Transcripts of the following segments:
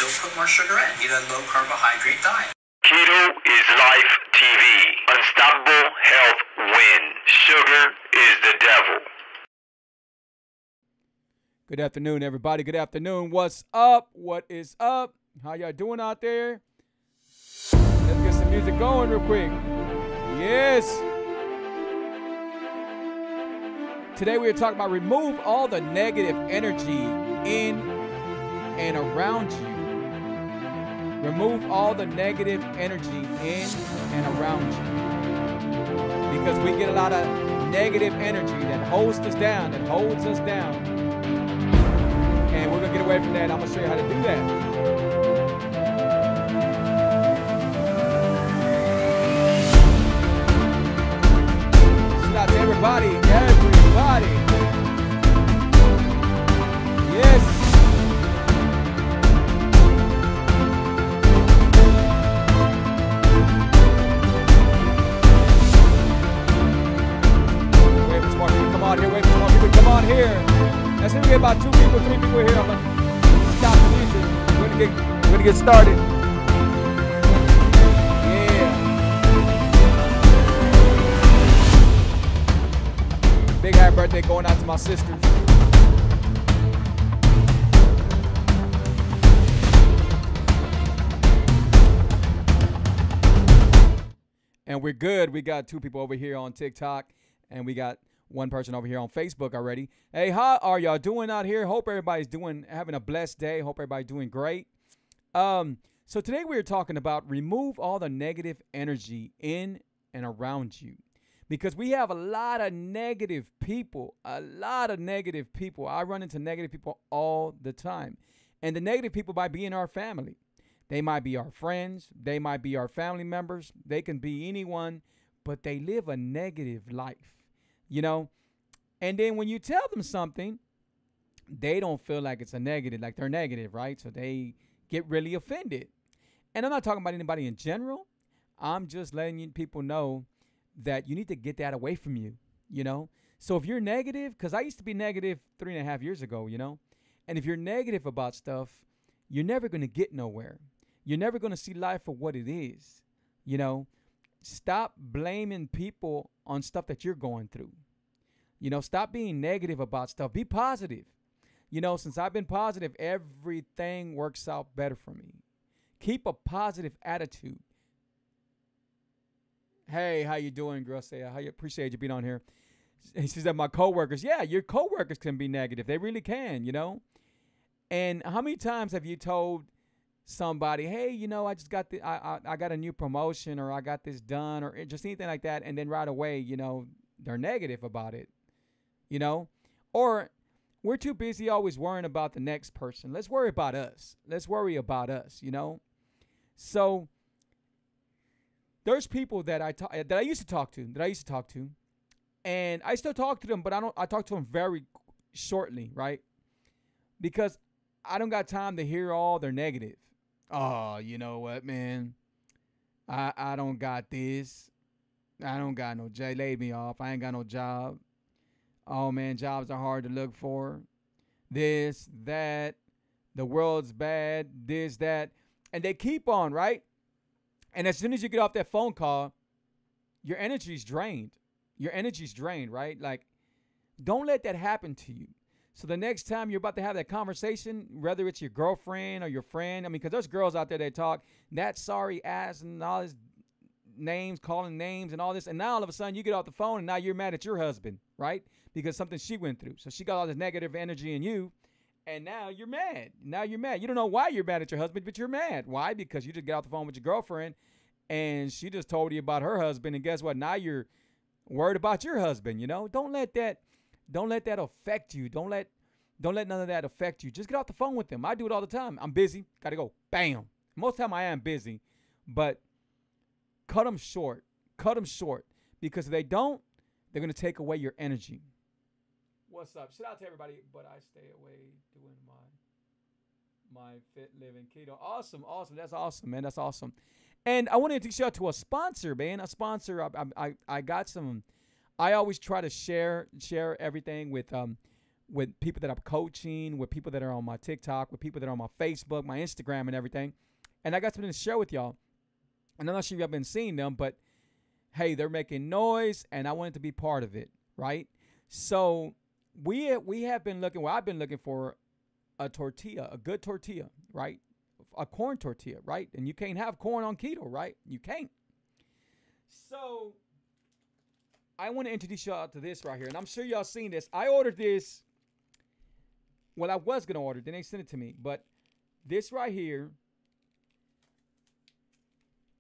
Don't put more sugar in. Eat a low carbohydrate diet. Keto is Life TV. Unstoppable health win. Sugar is the devil. Good afternoon, everybody. Good afternoon. What's up? What is up? How y'all doing out there? Let's get some music going real quick. Yes. Today we are talking about remove all the negative energy in and around you. Remove all the negative energy in and around you. Because we get a lot of negative energy that holds us down, And we're going to get away from that. I'm going to show you how to do that. Shout out to everybody. Yes. Come on here. Let's see if we get about 2 people, 3 people here. I'm gonna stop the music. We're gonna get started. Yeah. Big happy birthday going out to my sisters. And we're good. We got 2 people over here on TikTok, and we got 1 person over here on Facebook already. Hey, how are y'all doing out here? Hope everybody's having a blessed day. Hope everybody's doing great. So today we're talking about remove all the negative energy in and around you. Because we have a lot of negative people. I run into negative people all the time. And the negative people might be in our family. They might be our friends. They might be our family members. They can be anyone, but they live a negative life. You know, and then when you tell them something, they don't feel like it's a negative, like they're negative, right? So they get really offended. And I'm not talking about anybody in general. I'm just letting people know that you need to get that away from you, you know? So if you're negative, because I used to be negative 3.5 years ago, you know? And if you're negative about stuff, you're never going to get nowhere. You're never going to see life for what it is, you know? Stop blaming people on stuff that you're going through. You know, stop being negative about stuff. Be positive. You know, since I've been positive, everything works out better for me. Keep a positive attitude. Hey, how you doing, girl? Say, I appreciate you being on here. She said, my coworkers. Yeah, your coworkers can be negative. They really can, you know. And how many times have you told somebody, hey, you know, I just got I got a new promotion, or I got this done, or just anything like that, and then right away, you know, they're negative about it, you know? Or we're too busy always worrying about the next person. Let's worry about us. You know? So there's people that I used to talk to, and I still talk to them, but I talk to them very shortly, right? Because I don't got time to hear all their negative. Oh, you know what, man? I don't got this. I don't got no job. Laid me off. I ain't got no job. Oh, man, jobs are hard to look for. This, that. The world's bad. This, that. And they keep on, right? And as soon as you get off that phone call, your energy's drained. Right? Like, don't let that happen to you. So the next time you're about to have that conversation, whether it's your girlfriend or your friend, I mean, because there's girls out there that talk that sorry ass and all this names, calling names and all this. And now all of a sudden you get off the phone and now you're mad at your husband, right? Because something she went through. So she got all this negative energy in you. And now you're mad. You don't know why you're mad at your husband, but you're mad. Why? Because you just get off the phone with your girlfriend and she just told you about her husband. And guess what? Now you're worried about your husband, you know? Don't let that affect you. Don't let none of that affect you. Just get off the phone with them. I do it all the time. I'm busy. Got to go. Bam. Most of the time I am busy, but cut them short. Because if they don't, they're going to take away your energy. What's up? Shout out to everybody, but I stay away doing my fit living keto. Awesome. That's awesome, man. That's awesome. And I want to introduce you to a sponsor, man. A sponsor. I got some. I always try to share everything with with people that I'm coaching, with people that are on my TikTok, with people that are on my Facebook, my Instagram, and everything. And I got something to share with y'all. And I'm not sure if y'all been seeing them, but hey, they're making noise, and I wanted to be part of it, right? So we have been looking. Well, I've been looking for a tortilla, a good tortilla, right? A corn tortilla, right? And you can't have corn on keto, right? You can't. So I want to introduce y'all to this right here, and I'm sure y'all seen this. I ordered this. Well, I was gonna order, then they sent it to me, but this right here.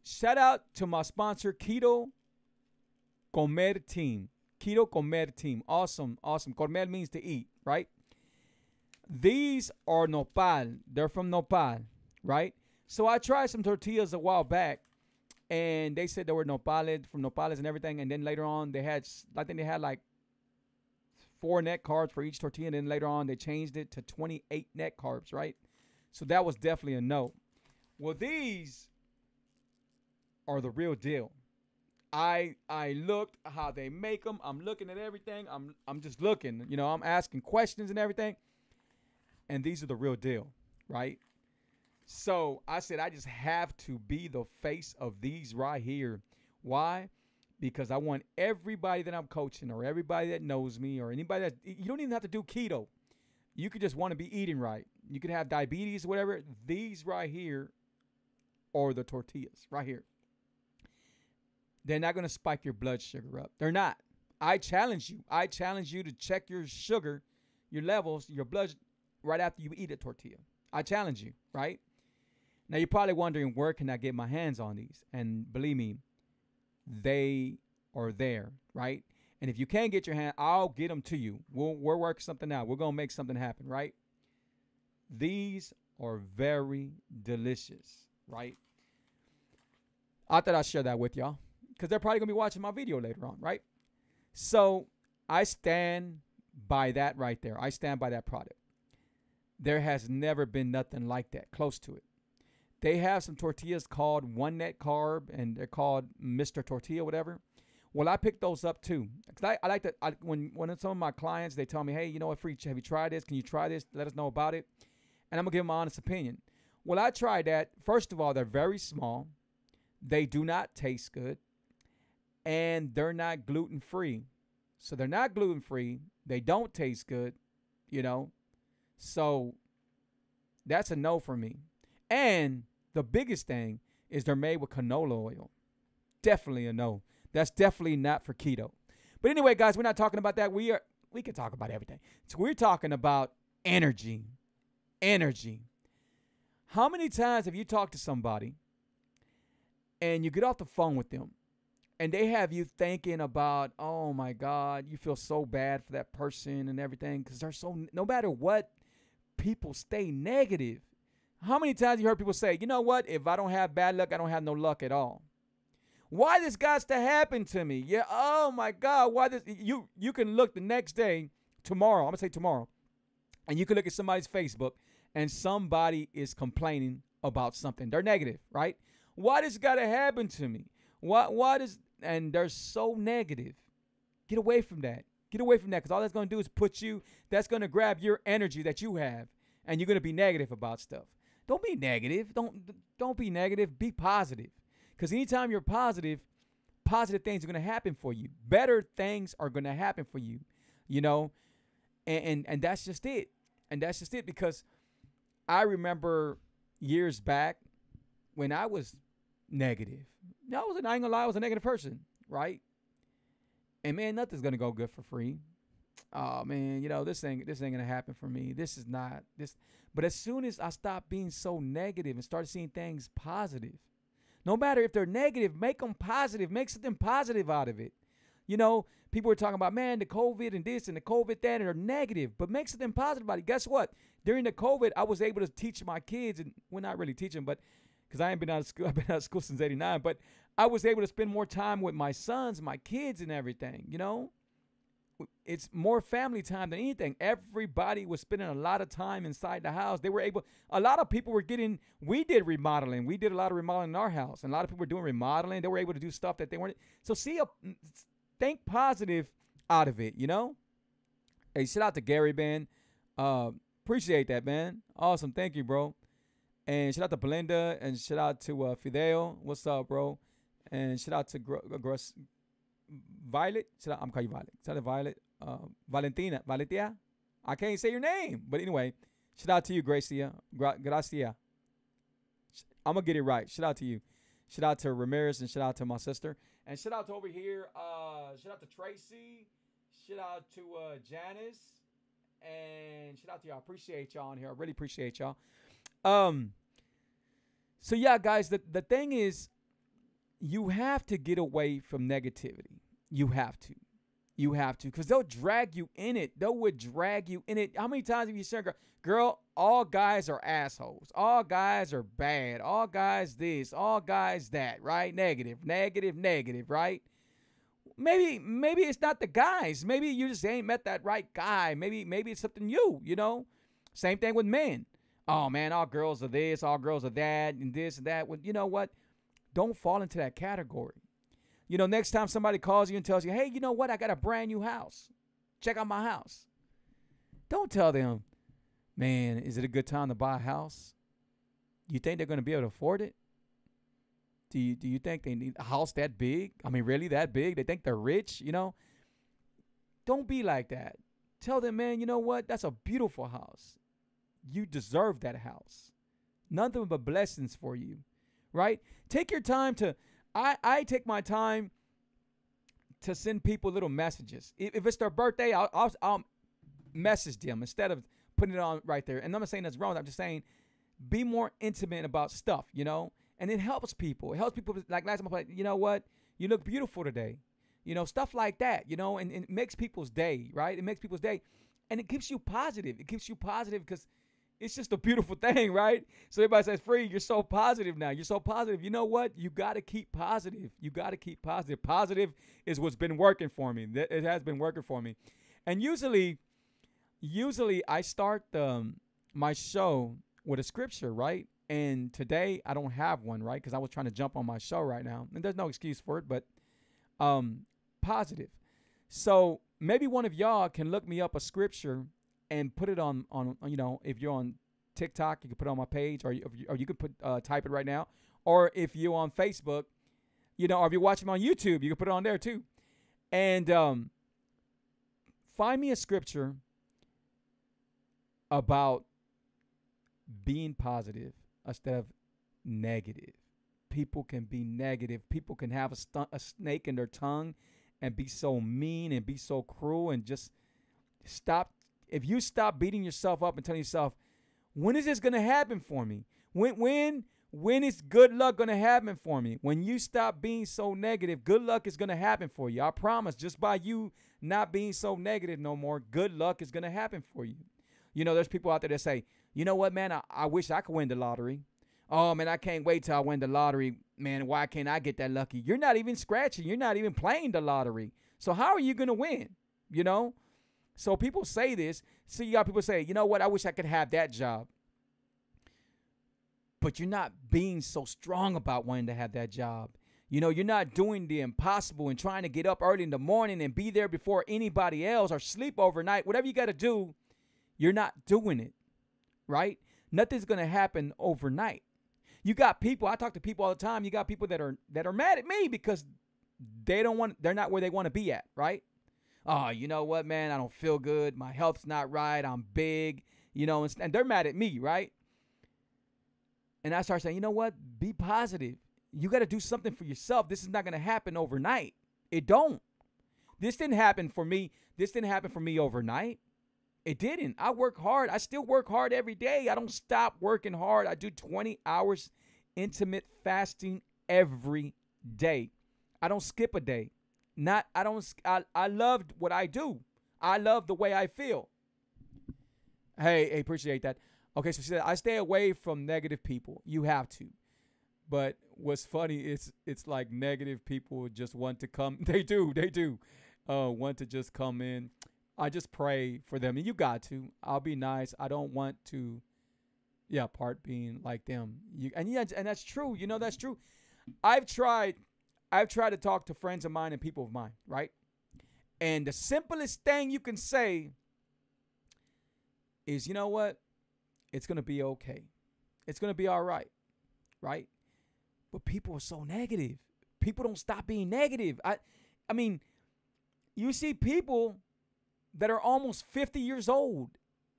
Shout out to my sponsor, Keto Comer Team. Keto Comer Team. Awesome, awesome. Comer means to eat, right? These are nopal. They're from nopal, right? So I tried some tortillas a while back, and they said they were nopales, from nopales and everything. And then later on, I think they had like 4 net carbs for each tortilla. And then later on, they changed it to 28 net carbs, right? So that was definitely a no. Well, these are the real deal. I looked how they make them. I'm looking at everything. I'm just looking. You know, I'm asking questions and everything. And these are the real deal, right? So I said I just have to be the face of these right here. Why? Because I want everybody that I'm coaching, or everybody that knows me, or anybody that, you don't even have to do keto. You could just want to be eating right. You could have diabetes, whatever. These right here are the tortillas right here. They're not going to spike your blood sugar up. They're not. I challenge you. I challenge you to check your sugar, your levels, your blood right after you eat a tortilla. I challenge you, right? Now, you're probably wondering, where can I get my hands on these? And believe me, they are there, right? And if you can't get your hand, I'll get them to you. We're working something out. We're going to make something happen, right? These are very delicious, right? I thought I'd share that with y'all, because they're probably going to be watching my video later on, right? So I stand by that right there. I stand by that product. There has never been nothing like that, close to it. They have some tortillas called 1 net carb, and they're called Mr. Tortilla, whatever. Well, I picked those up too. Cause I like to, when some of my clients, they tell me, hey, you know what, Freak, have you tried this? Can you try this? Let us know about it. And I'm going to give them my honest opinion. Well, I tried that. First of all, they're very small. They do not taste good. And they're not gluten-free. So they're not gluten-free. They don't taste good, you know. So that's a no for me. And the biggest thing is they're made with canola oil. Definitely a no. That's definitely not for keto. But anyway, guys, we're not talking about that. We can talk about everything. So we're talking about energy. Energy. How many times have you talked to somebody and you get off the phone with them and they have you thinking about, oh my God, you feel so bad for that person and everything, because they're so, no matter what, people stay negative. How many times have you heard people say, you know what, if I don't have bad luck, I don't have no luck at all? Why this got to happen to me? Yeah, oh my God, why this? You can look the next day, tomorrow, I'm going to say tomorrow, and you can look at somebody's Facebook and somebody is complaining about something. They're negative, right? Why this got to happen to me? And they're so negative. Get away from that. Get away from that, because all that's going to do is that's going to grab your energy that you have, and you're going to be negative about stuff. Don't be negative. Don't be negative. Be positive. Because anytime you're positive, positive things are going to happen for you. Better things are going to happen for you, you know? And that's just it. And that's just it, because I remember years back when I was negative. I ain't gonna lie, I was a negative person, right? And man, nothing's gonna go good for free. Oh man, you know, this ain't gonna happen for me. This is not this. But as soon as I stopped being so negative and started seeing things positive, no matter if they're negative, make them positive. Make something positive out of it. You know, people were talking about, man, the COVID and this and the COVID that, and they're negative, but make something positive about it. Guess what? During the COVID, I was able to teach my kids, and well, not really teach them, but because I ain't been out of school. I've been out of school since '89, but I was able to spend more time with my sons, my kids, and everything. You know, it's more family time than anything. Everybody was spending a lot of time inside the house. A lot of people were we did remodeling. We did a lot of remodeling in our house, and a lot of people were doing remodeling. They were able to do stuff that they weren't. So think positive out of it, you know? Hey, shout out to Gary, man. Appreciate that, man. Awesome. Thank you, bro. And shout out to Belinda and shout out to Fidel. What's up, bro? And shout out to Violet. I'm calling you Violet. Shout out to Violet. Valentina. Valentia. I can't say your name. But anyway, shout out to you, Gracia. Gracia. I'm going to get it right. Shout out to you. Shout out to Ramirez and shout out to my sister. And shout out to over here. Shout out to Tracy. Shout out to Janice. And shout out to y'all. Appreciate y'all on here. I really appreciate y'all. So yeah, guys, the thing is, you have to get away from negativity. You have to. You have to. Because they'll drag you in it. They would drag you in it. How many times have you said, girl, all guys are assholes. All guys are bad. All guys this. All guys that, right? Negative, negative, negative, right? Maybe it's not the guys. Maybe you just ain't met that right guy. Maybe it's something you know? Same thing with men. Oh, man, all girls are this, all girls are that, and this and that. Well, you know what? Don't fall into that category. You know, next time somebody calls you and tells you, hey, you know what? I got a brand new house. Check out my house. Don't tell them, man, is it a good time to buy a house? You think they're going to be able to afford it? Do you think they need a house that big? I mean, really that big? They think they're rich, you know? Don't be like that. Tell them, man, you know what? That's a beautiful house. You deserve that house. Nothing but blessings for you, right? Take your time to, I take my time to send people little messages. If it's their birthday, I'll message them instead of putting it on right there. And I'm not saying that's wrong. I'm just saying be more intimate about stuff, you know? And it helps people. It helps people. Like last time I played, you know what? You look beautiful today. You know, stuff like that, you know, and it makes people's day, right? It makes people's day. And it keeps you positive. It keeps you positive because it's just a beautiful thing, right? So everybody says, Free, you're so positive now. You're so positive. You know what? You got to keep positive. You got to keep positive. Positive is what's been working for me. It has been working for me. And usually I start my show with a scripture, right? And today I don't have one, right? Because I was trying to jump on my show right now. And there's no excuse for it, but positive. So maybe one of y'all can look me up a scripture and put it on you know, if you're on TikTok, you can put it on my page, or you could put type it right now. Or if you're on Facebook, you know, or if you're watching on YouTube, you can put it on there too. And find me a scripture about being positive instead of negative. People can be negative. People can have a snake in their tongue and be so mean and be so cruel, and just stop. If you stop beating yourself up and telling yourself, when is this going to happen for me? When is good luck going to happen for me? When you stop being so negative, good luck is going to happen for you. I promise, just by you not being so negative no more, good luck is going to happen for you. You know, there's people out there that say, you know what, man, I wish I could win the lottery. Oh, man, I can't wait till I win the lottery. Man, why can't I get that lucky? You're not even scratching. You're not even playing the lottery. So how are you going to win? You know? So people say this. So you got people say, you know what, I wish I could have that job. But you're not being so strong about wanting to have that job. You know, you're not doing the impossible and trying to get up early in the morning and be there before anybody else or sleep overnight. Whatever you got to do, you're not doing it, right? Nothing's going to happen overnight. You got people, I talk to people all the time. You got people that are mad at me because they're not where they want to be at, right? Oh, you know what, man? I don't feel good. My health's not right. I'm big, you know, and they're mad at me, right? And I start saying, you know what? Be positive. You got to do something for yourself. This is not going to happen overnight. It don't. This didn't happen for me. This didn't happen for me overnight. It didn't. I work hard. I still work hard every day. I don't stop working hard. I do 20 hours intermittent fasting every day. I don't skip a day. I loved what I do. I love the way I feel. Hey, appreciate that. Okay, so she said, I stay away from negative people. You have to. But what's funny is it's like negative people just want to come. They do. Want to just come in. I just pray for them. And you got to. I'll be nice. I don't want to, part being like them. And that's true. You know, that's true. I've tried to talk to friends of mine and people of mine, right? And the simplest thing you can say is, you know what? It's going to be okay. It's going to be all right, right? But people are so negative. People don't stop being negative. I mean, you see people that are almost 50 years old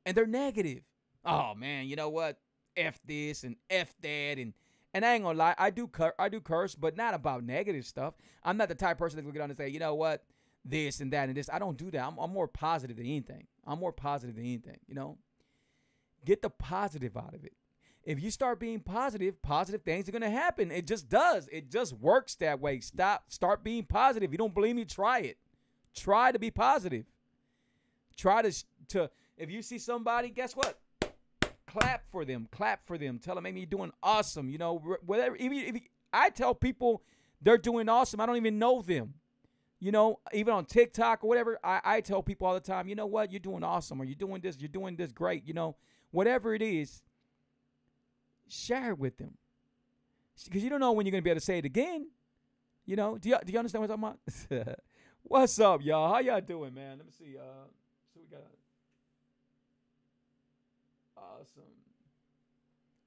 and they're negative. Oh man, you know what? F this and F that and I ain't gonna lie, I do curse, but not about negative stuff. I'm not the type of person that will get on and say, you know what, this and that and this. I don't do that. I'm more positive than anything. You know, get the positive out of it. If you start being positive things are gonna happen. It just does. It just works that way. Start being positive. You don't believe me? Try it. Try to be positive. Try to if you see somebody, guess what? Clap for them. Tell them, maybe you're doing awesome. You know, whatever. If I tell people they're doing awesome, I don't even know them. You know, even on TikTok or whatever, I tell people all the time, you know what? You're doing awesome, or you're doing this great. You know, whatever it is, share it with them. Because you don't know when you're going to be able to say it again. You know, do you understand what I'm talking about? What's up, y'all? How y'all doing, man? Let me see. So we got awesome.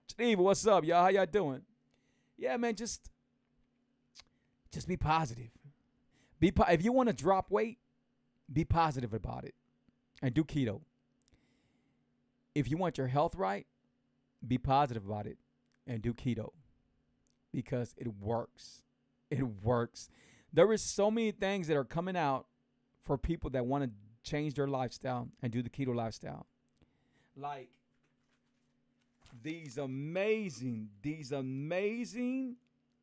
Steve, what's up, y'all? How y'all doing? Yeah, man, just be positive. If you want to drop weight, be positive about it and do keto. If you want your health right, be positive about it and do keto because it works. It works. There is so many things that are coming out for people that want to change their lifestyle and do the keto lifestyle. Like these amazing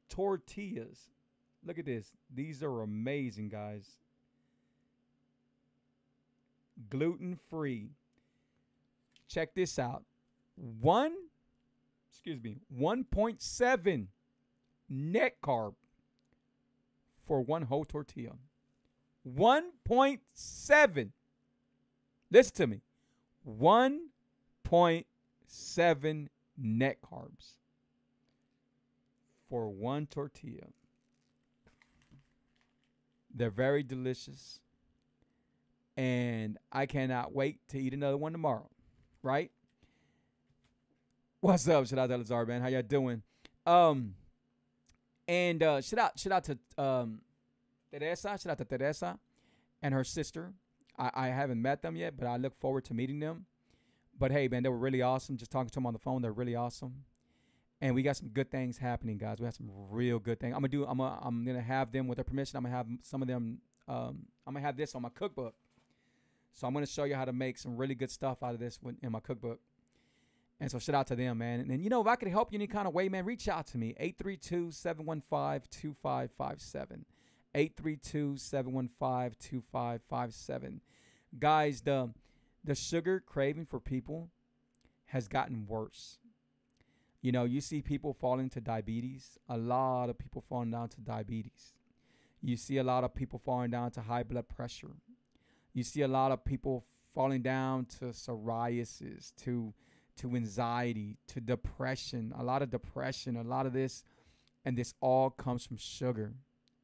tortillas. Look at this. These are amazing, guys. Gluten-free. Check this out. 1.7 net carb for one whole tortilla. 1.7. Listen to me. 1.7 net carbs for one tortilla. They're very delicious. And I cannot wait to eat another one tomorrow. Right? What's up? Shout out to Lazar, man. How y'all doing? And shout out to Teresa. Shout out to Teresa and her sister. I haven't met them yet, but I look forward to meeting them. But hey, man, they were really awesome. Just talking to them on the phone, they're really awesome. And we got some good things happening, guys. We have some real good things. I'm gonna have them with their permission. I'm gonna have some of them. I'm gonna have this on my cookbook. So I'm gonna show you how to make some really good stuff out of this in my cookbook. And so shout out to them, man. And you know, if I could help you in any kind of way, man, reach out to me. 832-715-2557. 832-715-2557. Guys, the sugar craving for people has gotten worse. You know, you see people falling to diabetes. A lot of people falling down to diabetes. You see a lot of people falling down to high blood pressure. You see a lot of people falling down to psoriasis, to anxiety, to depression, a lot of this, and this all comes from sugar.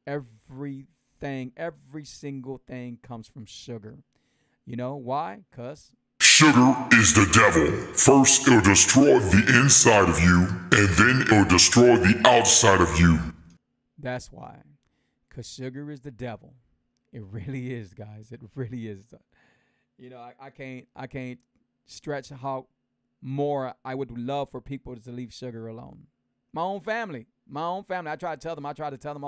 Every single thing comes from sugar. You know why? Because sugar is the devil. First, it'll destroy the inside of you, and then it'll destroy the outside of you. That's why. Because sugar is the devil. It really is, guys. It really is. You know, I can't stretch how more I would love for people to leave sugar alone. My own family. I try to tell them all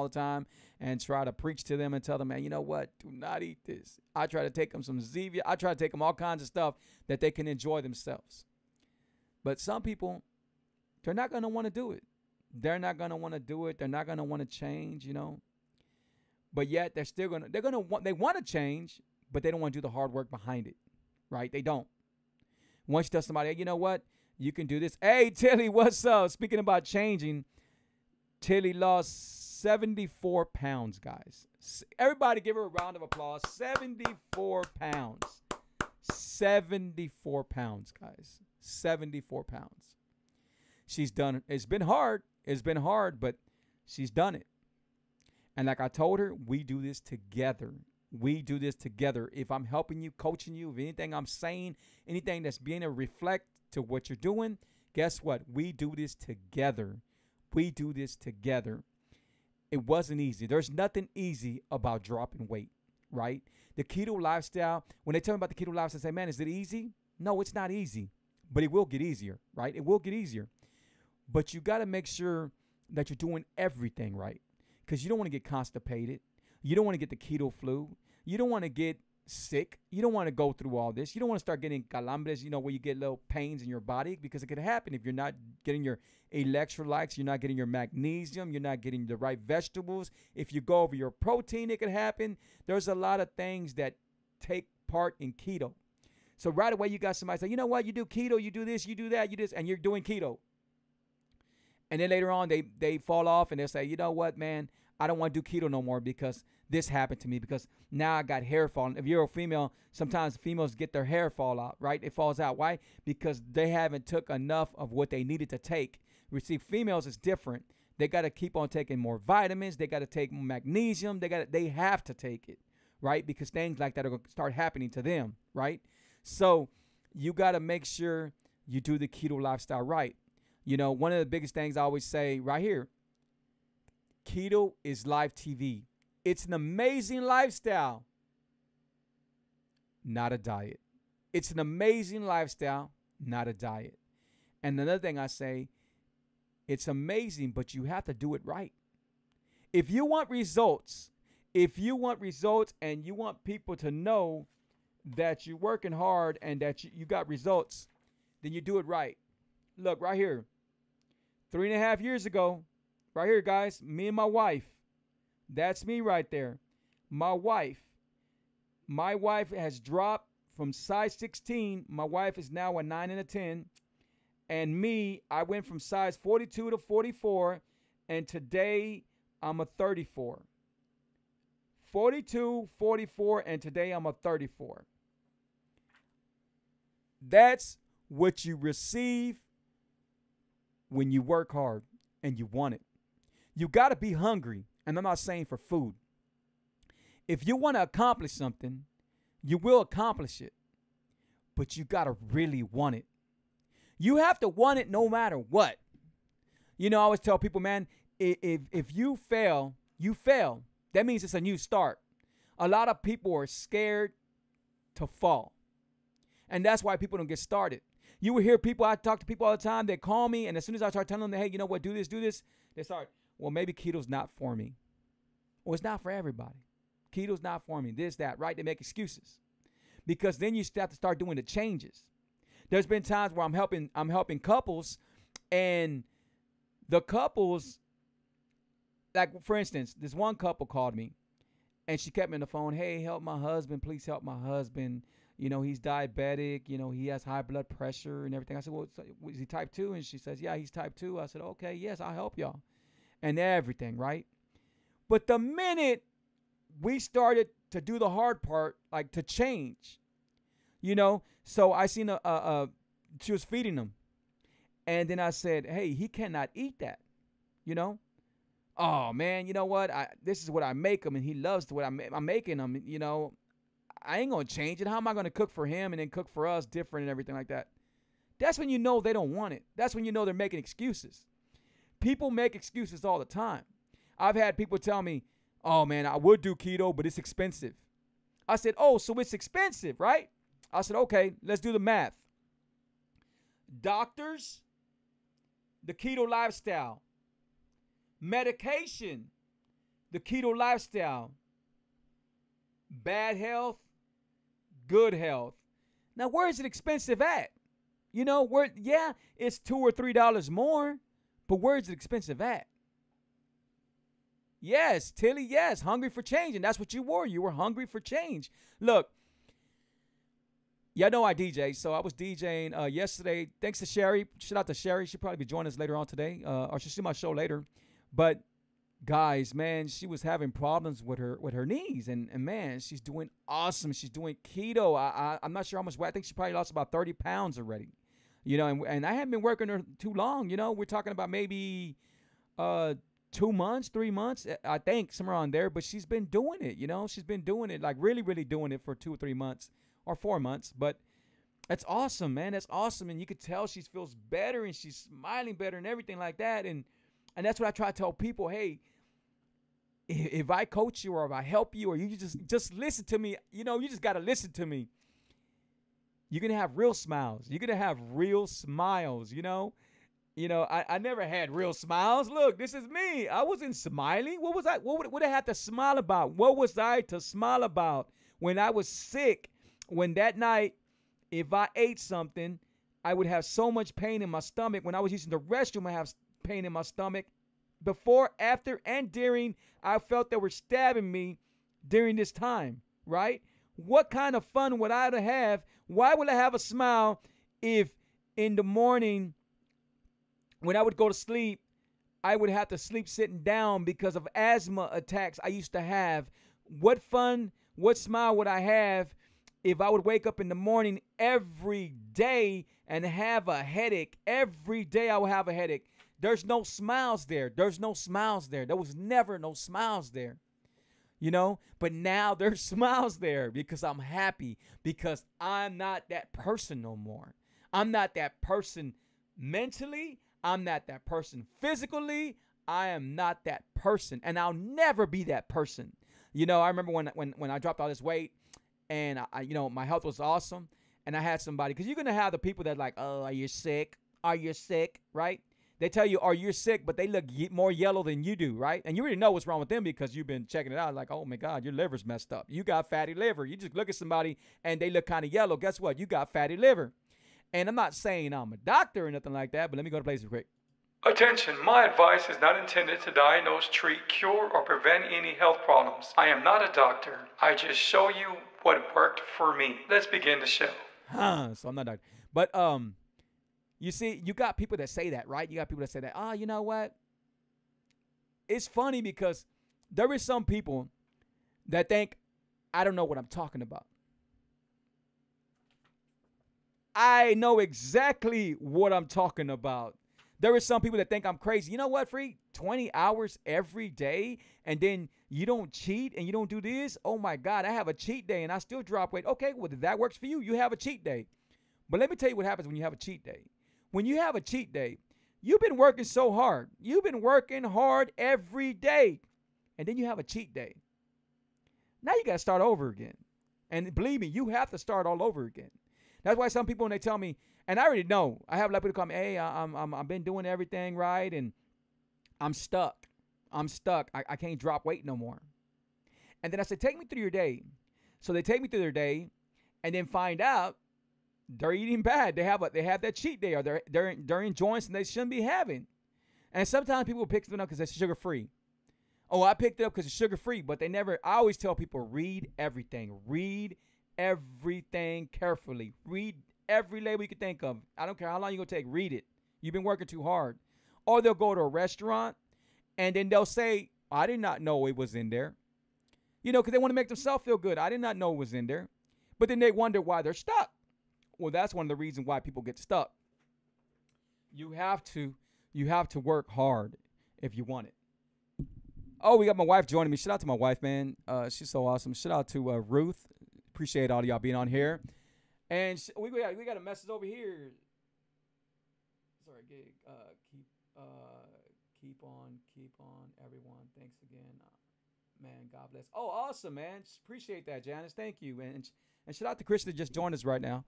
the time and try to preach to them and tell them, man, you know what? Do not eat this. I try to take them some Zevia. I try to take them all kinds of stuff that they can enjoy themselves. But some people, they're not going to want to do it. They're not going to want to do it. They're not going to want to change, you know. But yet they want to change, but they don't want to do the hard work behind it, right? They don't. Once you tell somebody, hey, you know what? You can do this. Hey, Tilly, what's up? Speaking about changing, Tilly lost 74 pounds, guys. Everybody give her a round of applause. 74 pounds. 74 pounds, guys. 74 pounds. She's done it. It's been hard, but she's done it. And like I told her, we do this together. We do this together. If I'm helping you, coaching you, if anything I'm saying, anything that's being a reflect to what you're doing, guess what? We do this together. We do this together. It wasn't easy. There's nothing easy about dropping weight, right? The keto lifestyle, when they tell me about the keto lifestyle, I say, man, is it easy? No, it's not easy, but it will get easier, right? It will get easier. But you got to make sure that you're doing everything right, because you don't want to get constipated. You don't want to get the keto flu. You don't want to get sick. You don't want to go through all this. You don't want to start getting calambres, where you get little pains in your body, because it could happen if you're not getting your electrolytes, you're not getting your magnesium, you're not getting the right vegetables. If you go over your protein, it could happen. There's a lot of things that take part in keto. So right away, you got somebody say, you know what, you do keto, you do this, you do that, you do this, and you're doing keto. And then later on, they fall off and they'll say, you know what, man, I don't want to do keto no more because this happened to me, because now I got hair falling. If you're a female, sometimes females get their hair fall out, right? It falls out. Why? Because they haven't took enough of what they needed to take. We see females is different. They got to keep on taking more vitamins. They got to take magnesium. They have to take it, right? Because things like that are going to start happening to them, right? So you got to make sure you do the keto lifestyle right. One of the biggest things I always say right here, keto is live TV. It's an amazing lifestyle, not a diet. It's an amazing lifestyle, not a diet. And another thing I say, it's amazing, but you have to do it right. If you want results and you want people to know that you're working hard and that you got results, then you do it right. Look, right here. 3.5 years ago, right here, guys, me and my wife. That's me right there. My wife has dropped from size 16. My wife is now a 9 and a 10. And me, I went from size 42 to 44. And today, I'm a 34. 42, 44, and today I'm a 34. That's what you receive when you work hard and you want it. You got to be hungry. And I'm not saying for food. If you want to accomplish something, you will accomplish it. But you got to really want it. You have to want it no matter what. I always tell people, man, if you fail, you fail. That means it's a new start. A lot of people are scared to fall. And that's why people don't get started. You will hear people, I talk to people all the time, they call me, and as soon as I start telling them, hey, you know what, do this, they start, well, maybe keto's not for me. Well, it's not for everybody. Keto's not for me, this, that, right? They make excuses. Because then you have to start doing the changes. There's been times where I'm helping couples, and the couples, like for instance, this one couple called me, and she kept me on the phone, hey, help my husband, please help my husband. He's diabetic, he has high blood pressure and everything. I said, well, is he type 2? And she says, yeah, he's type 2. I said, okay, yes, I'll help y'all. And everything, right? But the minute we started to do the hard part, like to change, so I seen she was feeding him. And then I said, hey, he cannot eat that, Oh, man, you know what? This is what I make him, and he loves what I'm making him, I ain't going to change it. How am I going to cook for him and then cook for us different and everything like that? That's when you know they don't want it. That's when you know they're making excuses. People make excuses all the time. I've had people tell me, oh, man, I would do keto, but it's expensive. I said, oh, so it's expensive, right? I said, okay, let's do the math. Doctors, the keto lifestyle. Medication, the keto lifestyle. Bad health, good health. Now, where is it expensive at? It's $2 or $3 more, but where is it expensive at? Yes, Tilly, yes, hungry for change, and that's what you were. You were hungry for change. Look, y'all know I DJ, so I was DJing yesterday. Thanks to Sherry. Shout out to Sherry. She'll probably be joining us later on today, or she'll see my show later. But guys, man, she was having problems with her knees, and man, she's doing awesome. She's doing keto. I'm not sure how much weight. I think she probably lost about 30 pounds already. And I haven't been working her too long. We're talking about maybe 2 months, 3 months, I think, somewhere on there. But she's been doing it, you know. She's been doing it, like really, really doing it for 2 or 3 months or 4 months. But that's awesome, man. That's awesome. And you could tell she feels better and she's smiling better and everything like that. And that's what I try to tell people. Hey, if I coach you or if I help you or you just listen to me, you know, you just got to listen to me. You're going to have real smiles. You're going to have real smiles, you know. You know, I never had real smiles. Look, this is me. I wasn't smiling. What was I? What would I have to smile about? What was I to smile about when I was sick? When that night, if I ate something, I would have so much pain in my stomach. When I was using the restroom, I have pain in my stomach. Before, after, and during, I felt they were stabbing me during this time, right? What kind of fun would I have? Why would I have a smile if in the morning when I would go to sleep, I would have to sleep sitting down because of asthma attacks I used to have? What fun, what smile would I have if I would wake up in the morning every day and have a headache? Every day I would have a headache. There's no smiles there. There's no smiles there. There was never no smiles there. You know, but now there's smiles there because I'm happy, because I'm not that person no more. I'm not that person mentally. I'm not that person physically. I am not that person, and I'll never be that person. You know, I remember when I dropped all this weight, and I you know, my health was awesome, and I had somebody, because you're gonna have the people that like, oh, are you sick? Are you sick? Right? They tell you, are you sick? But they look more yellow than you do, right? And you already know what's wrong with them because you've been checking it out. Like, oh, my God, your liver's messed up. You got fatty liver. You just look at somebody and they look kind of yellow. Guess what? You got fatty liver. And I'm not saying I'm a doctor or nothing like that, but let me go to places quick. Attention, my advice is not intended to diagnose, treat, cure, or prevent any health problems. I am not a doctor. I just show you what worked for me. Let's begin the show. So I'm not a doctor. But, you see, you got people that say that, right? You got people that say that, oh, you know what? It's funny because there is some people that think, I don't know what I'm talking about. I know exactly what I'm talking about. There is some people that think I'm crazy. You know what, Free? 20 hours every day, and then you don't cheat and you don't do this? Oh, my God, I have a cheat day and I still drop weight. Okay, well, if that works for you, you have a cheat day. But let me tell you what happens when you have a cheat day. When you have a cheat day, you've been working so hard. You've been working hard every day. And then you have a cheat day. Now you got to start over again. And believe me, you have to start all over again. That's why some people, when they tell me, and I already know, I have a lot of people call me, hey, I've been doing everything right, and I'm stuck. I'm stuck. I can't drop weight no more. And then I said, take me through your day. So they take me through their day and then find out they're eating bad. They have that cheat day, or they're enjoying something they shouldn't be having. And sometimes people pick them up because it's sugar free. Oh, I picked it up because it's sugar free, but they never. I always tell people, read everything. Read everything carefully. Read every label you can think of. I don't care how long you're gonna take. Read it. You've been working too hard. Or they'll go to a restaurant and then they'll say, I did not know it was in there. You know, because they want to make themselves feel good. I did not know it was in there. But then they wonder why they're stuck. Well, that's one of the reasons why people get stuck. You have to work hard if you want it. Oh, we got my wife joining me. Shout out to my wife, man. She's so awesome. Shout out to Ruth. Appreciate all of y'all being on here. And we got a message over here. Sorry, gig. Keep on, everyone. Thanks again. Man, God bless. Oh, awesome, man. Appreciate that, Janice. Thank you. And shout out to Chris that just joined us right now.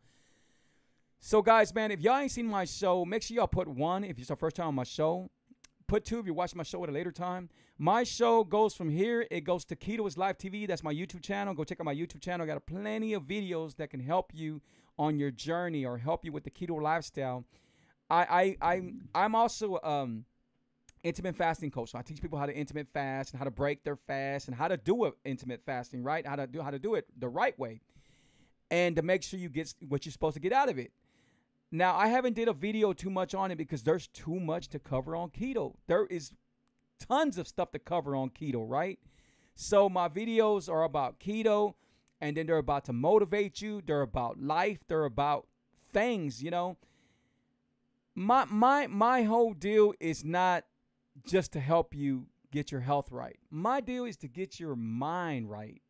So, guys, man, if y'all ain't seen my show, make sure y'all put 1 if it's your first time on my show. Put 2 if you're watching my show at a later time. My show goes from here. It goes to Keto is Live TV. That's my YouTube channel. Go check out my YouTube channel. I got plenty of videos that can help you on your journey or help you with the keto lifestyle. I'm also intermittent fasting coach. So I teach people how to intermittent fast and how to break their fast and how to do it intermittent fasting, right? How to do it the right way, and to make sure you get what you're supposed to get out of it. Now, I haven't did a video too much on it because there's too much to cover on keto. There is tons of stuff to cover on keto, right? So my videos are about keto, and then they're about to motivate you. They're about life. They're about things, you know. My whole deal is not just to help you get your health right. My deal is to get your mind right,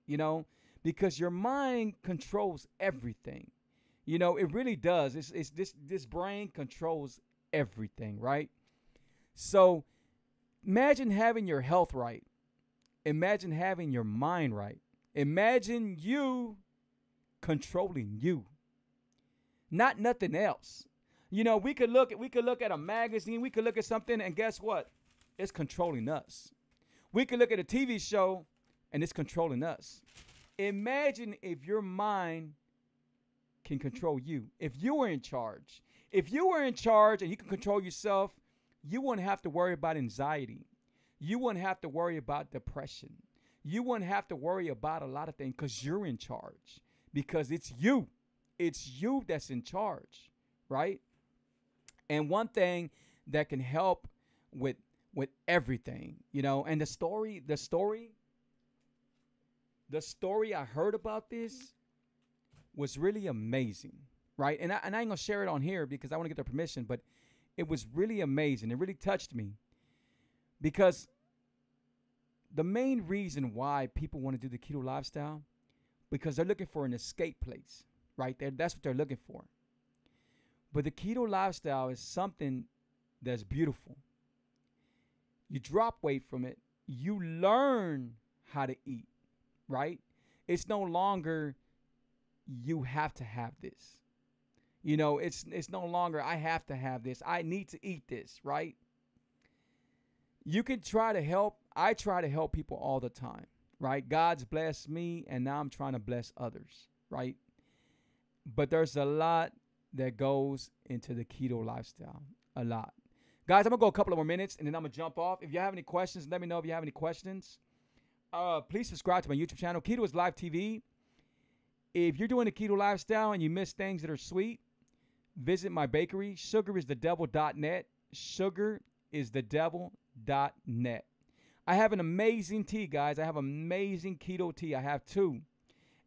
because your mind controls everything. It really does. It's this brain controls everything, right? So imagine having your health right. Imagine having your mind right. Imagine you controlling you, not nothing else. We could look at a magazine, we could look at something, and guess what? It's controlling us. We could look at a TV show, and it's controlling us. Imagine if your mind can control you. If you were in charge. If you were in charge and you can control yourself, you wouldn't have to worry about anxiety. You wouldn't have to worry about depression. You wouldn't have to worry about a lot of things because you're in charge. Because it's you. It's you that's in charge, right? And one thing that can help with everything, and the story I heard about this was really amazing, right? And I ain't gonna share it on here because I want to get their permission, but it was really amazing. It really touched me because the main reason why people want to do the keto lifestyle, because they're looking for an escape place, right? That's what they're looking for. But the keto lifestyle is something that's beautiful. You drop weight from it. You learn how to eat, right? It's no longer you have to have this. It's no longer I have to have this. I need to eat this, right? You can try to help. I try to help people all the time, right? God's blessed me, and now I'm trying to bless others, right? But there's a lot that goes into the keto lifestyle, a lot. Guys, I'm going to go a couple of more minutes, and then I'm going to jump off. If you have any questions, let me know if you have any questions. Please subscribe to my YouTube channel, Keto is Live TV. If you're doing a keto lifestyle and you miss things that are sweet, visit my bakery, sugaristhedevil.net, sugaristhedevil.net. I have an amazing tea, guys. I have amazing keto tea. I have two.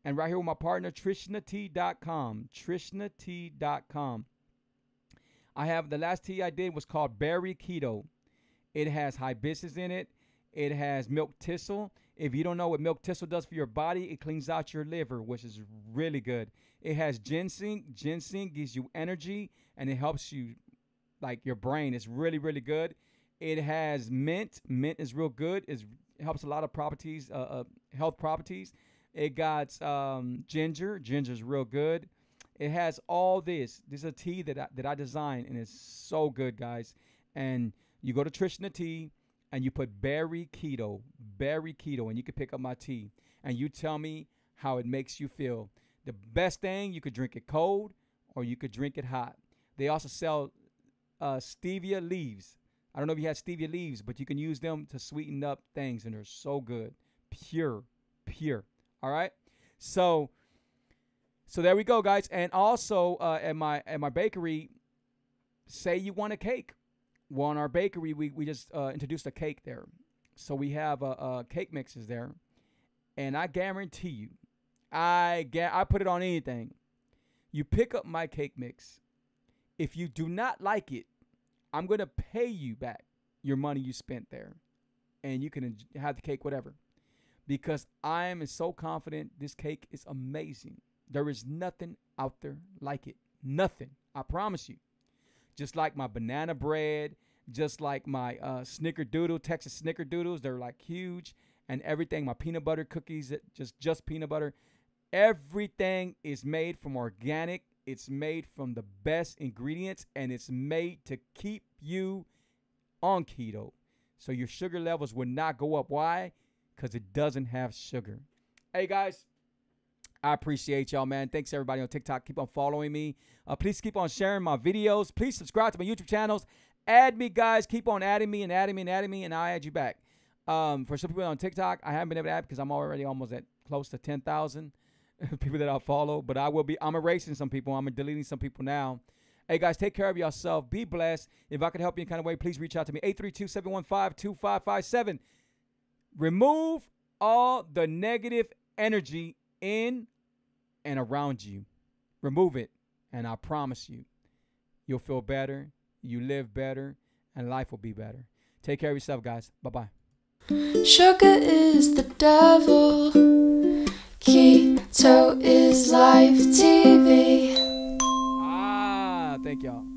And right here with my partner, TrishnaTea.com, TrishnaTea.com. I have, the last tea I did was called Berry Keto. It has hibiscus in it. It has milk thistle. If you don't know what milk thistle does for your body, it cleans out your liver, which is really good. It has ginseng. Ginseng gives you energy, and it helps you, like your brain. It's really, really good. It has mint. Mint is real good. It helps a lot of properties, health properties. It got ginger. Ginger is real good. It has all this. This is a tea that I designed, and it's so good, guys. And you go to Trishna Tea, and you put Berry Keto, and you can pick up my tea. And you tell me how it makes you feel. The best thing, you could drink it cold, or you could drink it hot. They also sell stevia leaves. I don't know if you have stevia leaves, but you can use them to sweeten up things, and they're so good. Pure. All right? So there we go, guys. And also at my bakery, say you want a cake. Well, in our bakery, we just introduced a cake there. So we have cake mixes there. And I guarantee you, I put it on anything. You pick up my cake mix. If you do not like it, I'm going to pay you back your money you spent there. And you can have the cake, whatever. Because I am so confident this cake is amazing. There is nothing out there like it. Nothing. I promise you. Just like my banana bread, just like my snickerdoodle, Texas snickerdoodles, they're like huge. And everything, my peanut butter cookies, just peanut butter. Everything is made from organic. It's made from the best ingredients, and it's made to keep you on keto. So your sugar levels will not go up. Why? Because it doesn't have sugar. Hey, guys. I appreciate y'all, man. Thanks, everybody on TikTok. Keep on following me. Please keep on sharing my videos. Please subscribe to my YouTube channels. Add me, guys. Keep on adding me, and I'll add you back. For some people on TikTok, I haven't been able to add because I'm already almost at close to 10,000 people that I'll follow. But I'm erasing some people. I'm deleting some people now. Hey, guys, take care of yourself. Be blessed. If I could help you in any kind of way, please reach out to me. 832-715-2557. Remove all the negative energy in and around you. Remove it, and I promise you, you'll feel better, you live better, and life will be better. Take care of yourself, guys. Bye-bye. Sugar is the devil. Keto is life TV. Thank y'all.